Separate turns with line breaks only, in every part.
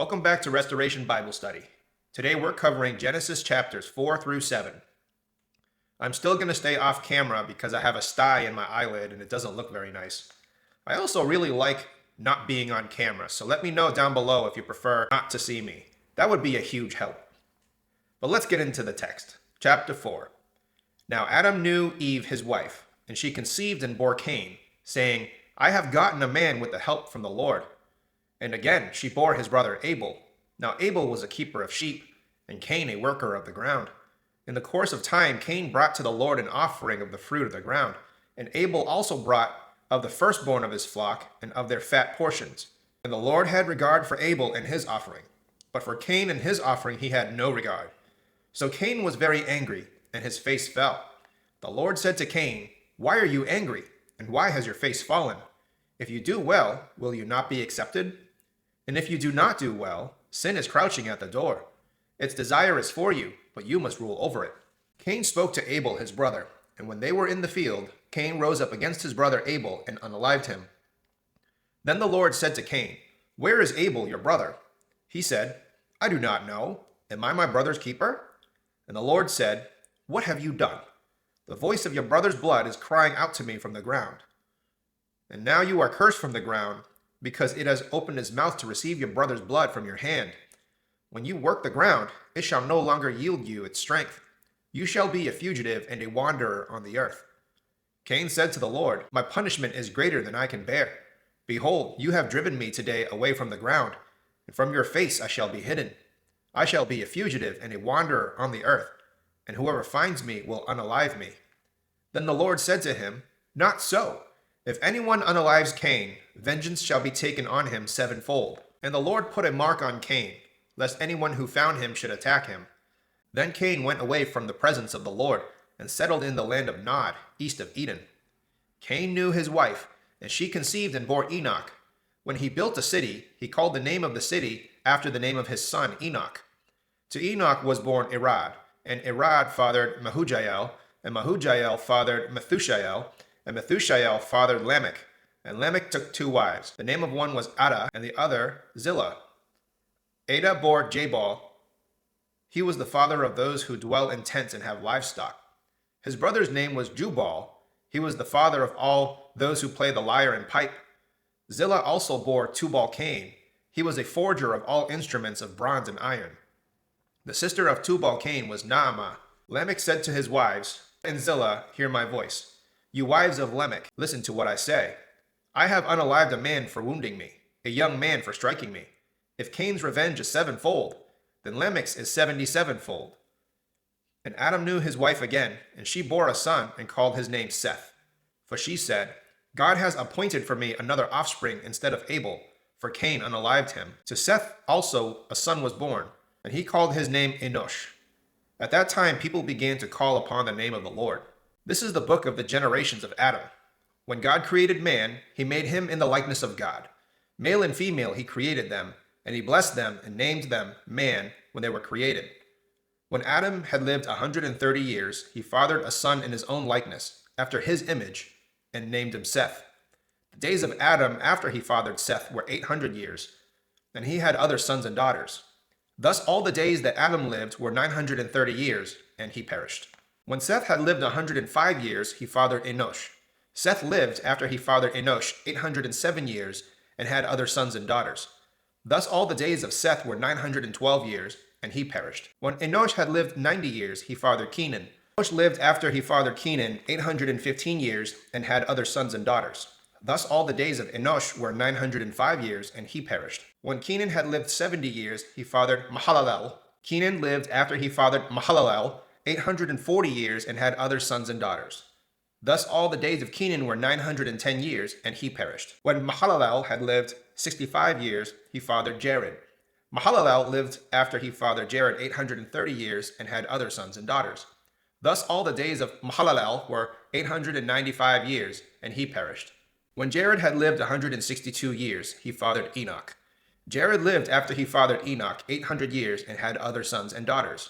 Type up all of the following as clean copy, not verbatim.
Welcome back to Restoration Bible Study. Today we're covering Genesis chapters 4 through 7. I'm still going to stay off camera because I have a sty in my eyelid and it doesn't look very nice. I also really like not being on camera, so let me know down below if you prefer not to see me. That would be a huge help. But let's get into the text. Chapter 4. Now Adam knew Eve his wife, and she conceived and bore Cain, saying, I have gotten a man with the help from the Lord. And again she bore his brother Abel. Now Abel was a keeper of sheep, and Cain a worker of the ground. In the course of time Cain brought to the Lord an offering of the fruit of the ground, and Abel also brought of the firstborn of his flock and of their fat portions. And the Lord had regard for Abel and his offering, but for Cain and his offering he had no regard. So Cain was very angry, and his face fell. The Lord said to Cain, Why are you angry, and why has your face fallen? If you do well, will you not be accepted? And if you do not do well, sin is crouching at the door. Its desire is for you, but you must rule over it. Cain spoke to Abel his brother, and when they were in the field, Cain rose up against his brother Abel and unalived him. Then the Lord said to Cain, Where is Abel your brother? He said, I do not know. Am I my brother's keeper? And the Lord said, What have you done? The voice of your brother's blood is crying out to me from the ground. And now you are cursed from the ground, because it has opened its mouth to receive your brother's blood from your hand. When you work the ground, it shall no longer yield you its strength. You shall be a fugitive and a wanderer on the earth. Cain said to the Lord, My punishment is greater than I can bear. Behold, you have driven me today away from the ground, and from your face I shall be hidden. I shall be a fugitive and a wanderer on the earth, and whoever finds me will unalive me. Then the Lord said to him, Not so. If anyone unalives Cain, vengeance shall be taken on him sevenfold. And the Lord put a mark on Cain, lest anyone who found him should attack him. Then Cain went away from the presence of the Lord, and settled in the land of Nod, east of Eden. Cain knew his wife, and she conceived and bore Enoch. When he built a city, he called the name of the city after the name of his son Enoch. To Enoch was born Irad, and Irad fathered Mehujael, and Mehujael fathered Methushael, and Methushael fathered Lamech. And Lamech took two wives. The name of one was Ada, and the other Zillah. Ada bore Jabal. He was the father of those who dwell in tents and have livestock. His brother's name was Jubal. He was the father of all those who play the lyre and pipe. Zillah also bore Tubal-Cain. He was a forger of all instruments of bronze and iron. The sister of Tubal-Cain was Naamah. Lamech said to his wives, And Zillah, hear my voice. You wives of Lamech, listen to what I say. I have unalived a man for wounding me, a young man for striking me. If Cain's revenge is sevenfold, then Lamech's is 77-fold. And Adam knew his wife again, and she bore a son and called his name Seth. For she said, God has appointed for me another offspring instead of Abel, for Cain unalived him. To Seth also a son was born, and he called his name Enosh. At that time people began to call upon the name of the Lord. This is the book of the generations of Adam. When God created man, he made him in the likeness of God. Male and female he created them, and he blessed them and named them man when they were created. When Adam had lived 130 years, he fathered a son in his own likeness, after his image, and named him Seth. The days of Adam after he fathered Seth were 800 years, and he had other sons and daughters. Thus all the days that Adam lived were 930 years, and he perished. When Seth had lived 105 years, he fathered Enosh. Seth lived after he fathered Enosh 807 years, and had other sons and daughters. Thus all the days of Seth were 912 years, and he perished. When Enosh had lived 90 years, he fathered Kenan. Enosh lived after he fathered Kenan 815 years, and had other sons and daughters. Thus all the days of Enosh were 905 years, and he perished. When Kenan had lived 70 years, he fathered Mahalalel. Kenan lived after he fathered Mahalalel 840 years, and had other sons and daughters. Thus all the days of Kenan were 910 years, and he perished. When Mahalalel had lived 65 years, he fathered Jared. Mahalalel lived after he fathered Jared 830 years, and had other sons and daughters. Thus all the days of Mahalalel were 895 years, and he perished. When Jared had lived 162 years, he fathered Enoch. Jared lived after he fathered Enoch 800 years, and had other sons and daughters.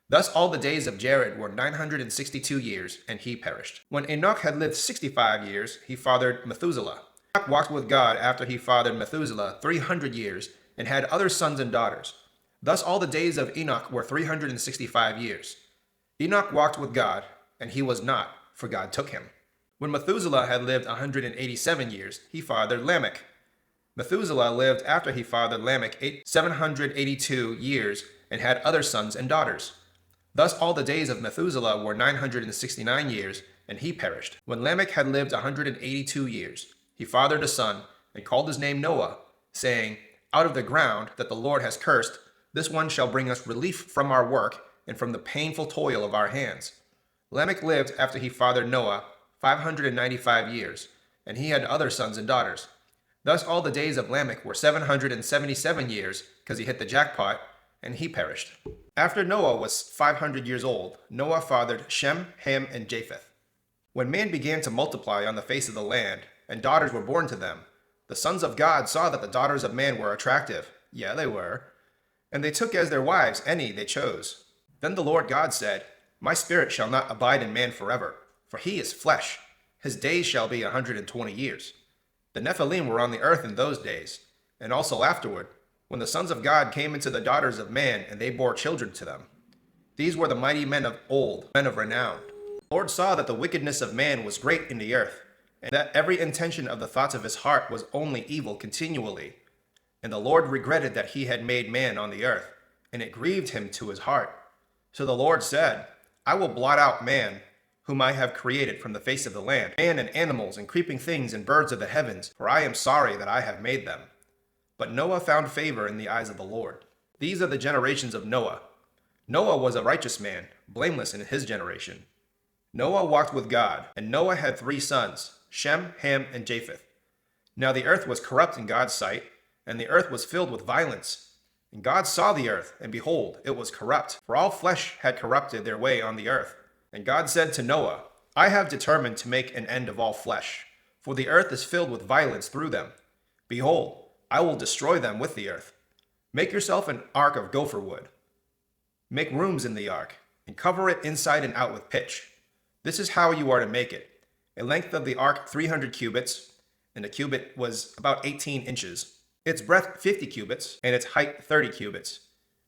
Thus all the days of Jared were 962 years, and he perished. When Enoch had lived 65 years, he fathered Methuselah. Enoch walked with God after he fathered Methuselah 300 years, and had other sons and daughters. Thus all the days of Enoch were 365 years. Enoch walked with God, and he was not, for God took him. When Methuselah had lived 187 years, he fathered Lamech. Methuselah lived after he fathered Lamech 782 years and had other sons and daughters. Thus all the days of Methuselah were 969 years, and he perished. When Lamech had lived 182 years, he fathered a son and called his name Noah, saying, Out of the ground that the Lord has cursed, this one shall bring us relief from our work and from the painful toil of our hands. Lamech lived after he fathered Noah 595 years, and he had other sons and daughters. Thus all the days of Lamech were 777 years, because he hit the jackpot, and he perished. After Noah was 500 years old, Noah fathered Shem, Ham, and Japheth. When man began to multiply on the face of the land, and daughters were born to them, the sons of God saw that the daughters of man were attractive. Yeah, they were. And they took as their wives any they chose. Then the Lord God said, My spirit shall not abide in man forever, for he is flesh. His days shall be 120 years. The Nephilim were on the earth in those days, and also afterward, when the sons of God came into the daughters of man, and they bore children to them. These were the mighty men of old, men of renown. The Lord saw that the wickedness of man was great in the earth, and that every intention of the thoughts of his heart was only evil continually. And the Lord regretted that he had made man on the earth, and it grieved him to his heart. So the Lord said, I will blot out man, whom I have created from the face of the land, man and animals and creeping things and birds of the heavens, for I am sorry that I have made them. But Noah found favor in the eyes of the Lord. These are the generations of Noah. Noah was a righteous man, blameless in his generation. Noah walked with God, and Noah had 3 sons, Shem, Ham, and Japheth. Now the earth was corrupt in God's sight, and the earth was filled with violence. And God saw the earth, and behold, it was corrupt, for all flesh had corrupted their way on the earth. And God said to Noah, I have determined to make an end of all flesh, for the earth is filled with violence through them. Behold, I will destroy them with the earth. Make yourself an ark of gopher wood. Make rooms in the ark, and cover it inside and out with pitch. This is how you are to make it. A length of the ark 300 cubits, and a cubit was about 18 inches. Its breadth 50 cubits, and its height 30 cubits.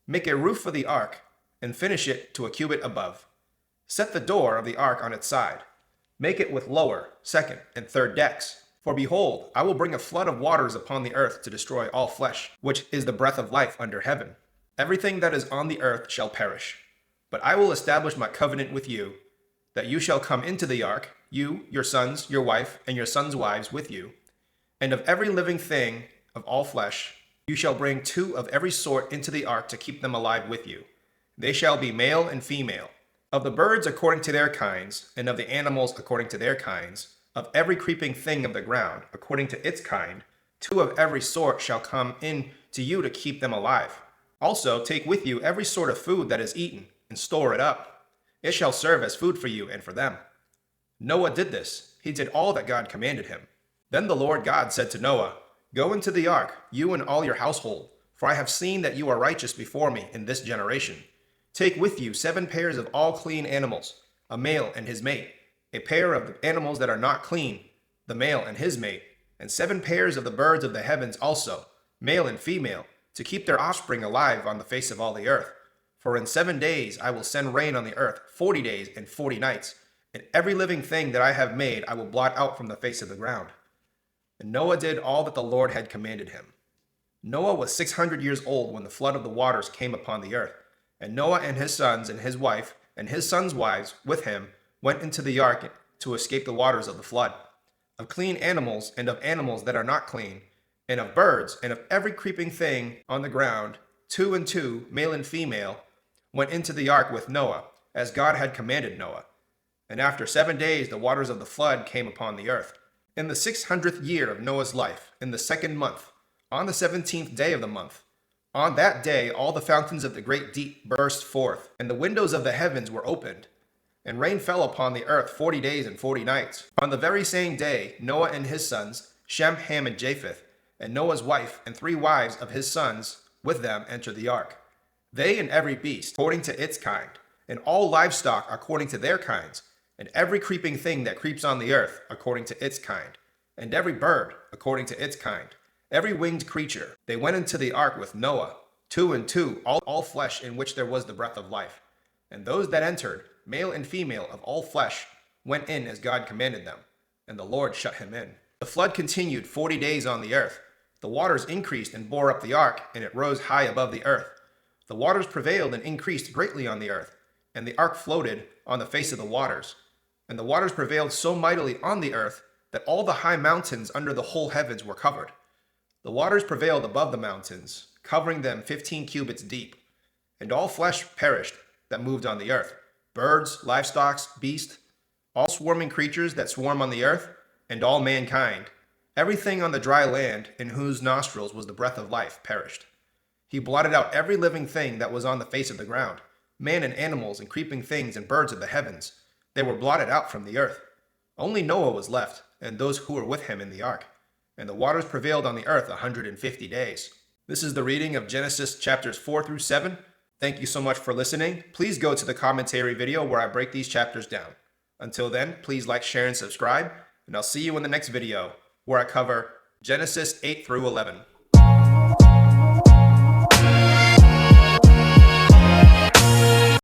Make a roof for the ark, and finish it to a cubit above. Set the door of the ark on its side. Make it with lower, second, and third decks. For behold, I will bring a flood of waters upon the earth to destroy all flesh, which is the breath of life under heaven. Everything that is on the earth shall perish. But I will establish my covenant with you, that you shall come into the ark, you, your sons, your wife, and your sons' wives with you. And of every living thing of all flesh, you shall bring 2 of every sort into the ark to keep them alive with you. They shall be male and female. Of the birds according to their kinds, and of the animals according to their kinds, of every creeping thing of the ground according to its kind, 2 of every sort shall come in to you to keep them alive. Also take with you every sort of food that is eaten, and store it up. It shall serve as food for you and for them. Noah did this. He did all that God commanded him. Then the Lord God said to Noah, Go into the ark, you and all your household, for I have seen that you are righteous before me in this generation. Take with you 7 pairs of all clean animals, a male and his mate, a pair of the animals that are not clean, the male and his mate, and 7 pairs of the birds of the heavens also, male and female, to keep their offspring alive on the face of all the earth. For in 7 days I will send rain on the earth, 40 days and 40 nights, and every living thing that I have made I will blot out from the face of the ground. And Noah did all that the Lord had commanded him. Noah was 600 years old when the flood of the waters came upon the earth. And Noah and his sons and his wife and his sons' wives with him went into the ark to escape the waters of the flood. Of clean animals and of animals that are not clean, and of birds and of every creeping thing on the ground, 2 and 2, male and female, went into the ark with Noah, as God had commanded Noah. And after 7 days the waters of the flood came upon the earth. In the 600th year of Noah's life, in the 2nd month, on the 17th day of the month, on that day all the fountains of the great deep burst forth, and the windows of the heavens were opened, and rain fell upon the earth 40 days and 40 nights. On the very same day Noah and his sons, Shem, Ham, and Japheth, and Noah's wife and 3 wives of his sons with them entered the ark. They and every beast according to its kind, and all livestock according to their kinds, and every creeping thing that creeps on the earth according to its kind, and every bird according to its kind, every winged creature. They went into the ark with Noah, two and two, all flesh in which there was the breath of life. And those that entered, male and female of all flesh, went in as God commanded them, and the Lord shut him in. The flood continued 40 days on the earth. The waters increased and bore up the ark, and it rose high above the earth. The waters prevailed and increased greatly on the earth, and the ark floated on the face of the waters. And the waters prevailed so mightily on the earth that all the high mountains under the whole heavens were covered. The waters prevailed above the mountains, covering them 15 cubits deep. And all flesh perished that moved on the earth, birds, livestock, beasts, all swarming creatures that swarm on the earth, and all mankind. Everything on the dry land in whose nostrils was the breath of life perished. He blotted out every living thing that was on the face of the ground, man and animals and creeping things and birds of the heavens. They were blotted out from the earth. Only Noah was left, and those who were with him in the ark. And the waters prevailed on the earth 150 days. This is the reading of Genesis chapters 4 through 7. Thank you so much for listening. Please go to the commentary video where I break these chapters down. Until then, please like, share, and subscribe, and I'll see you in the next video where I cover Genesis 8 through 11.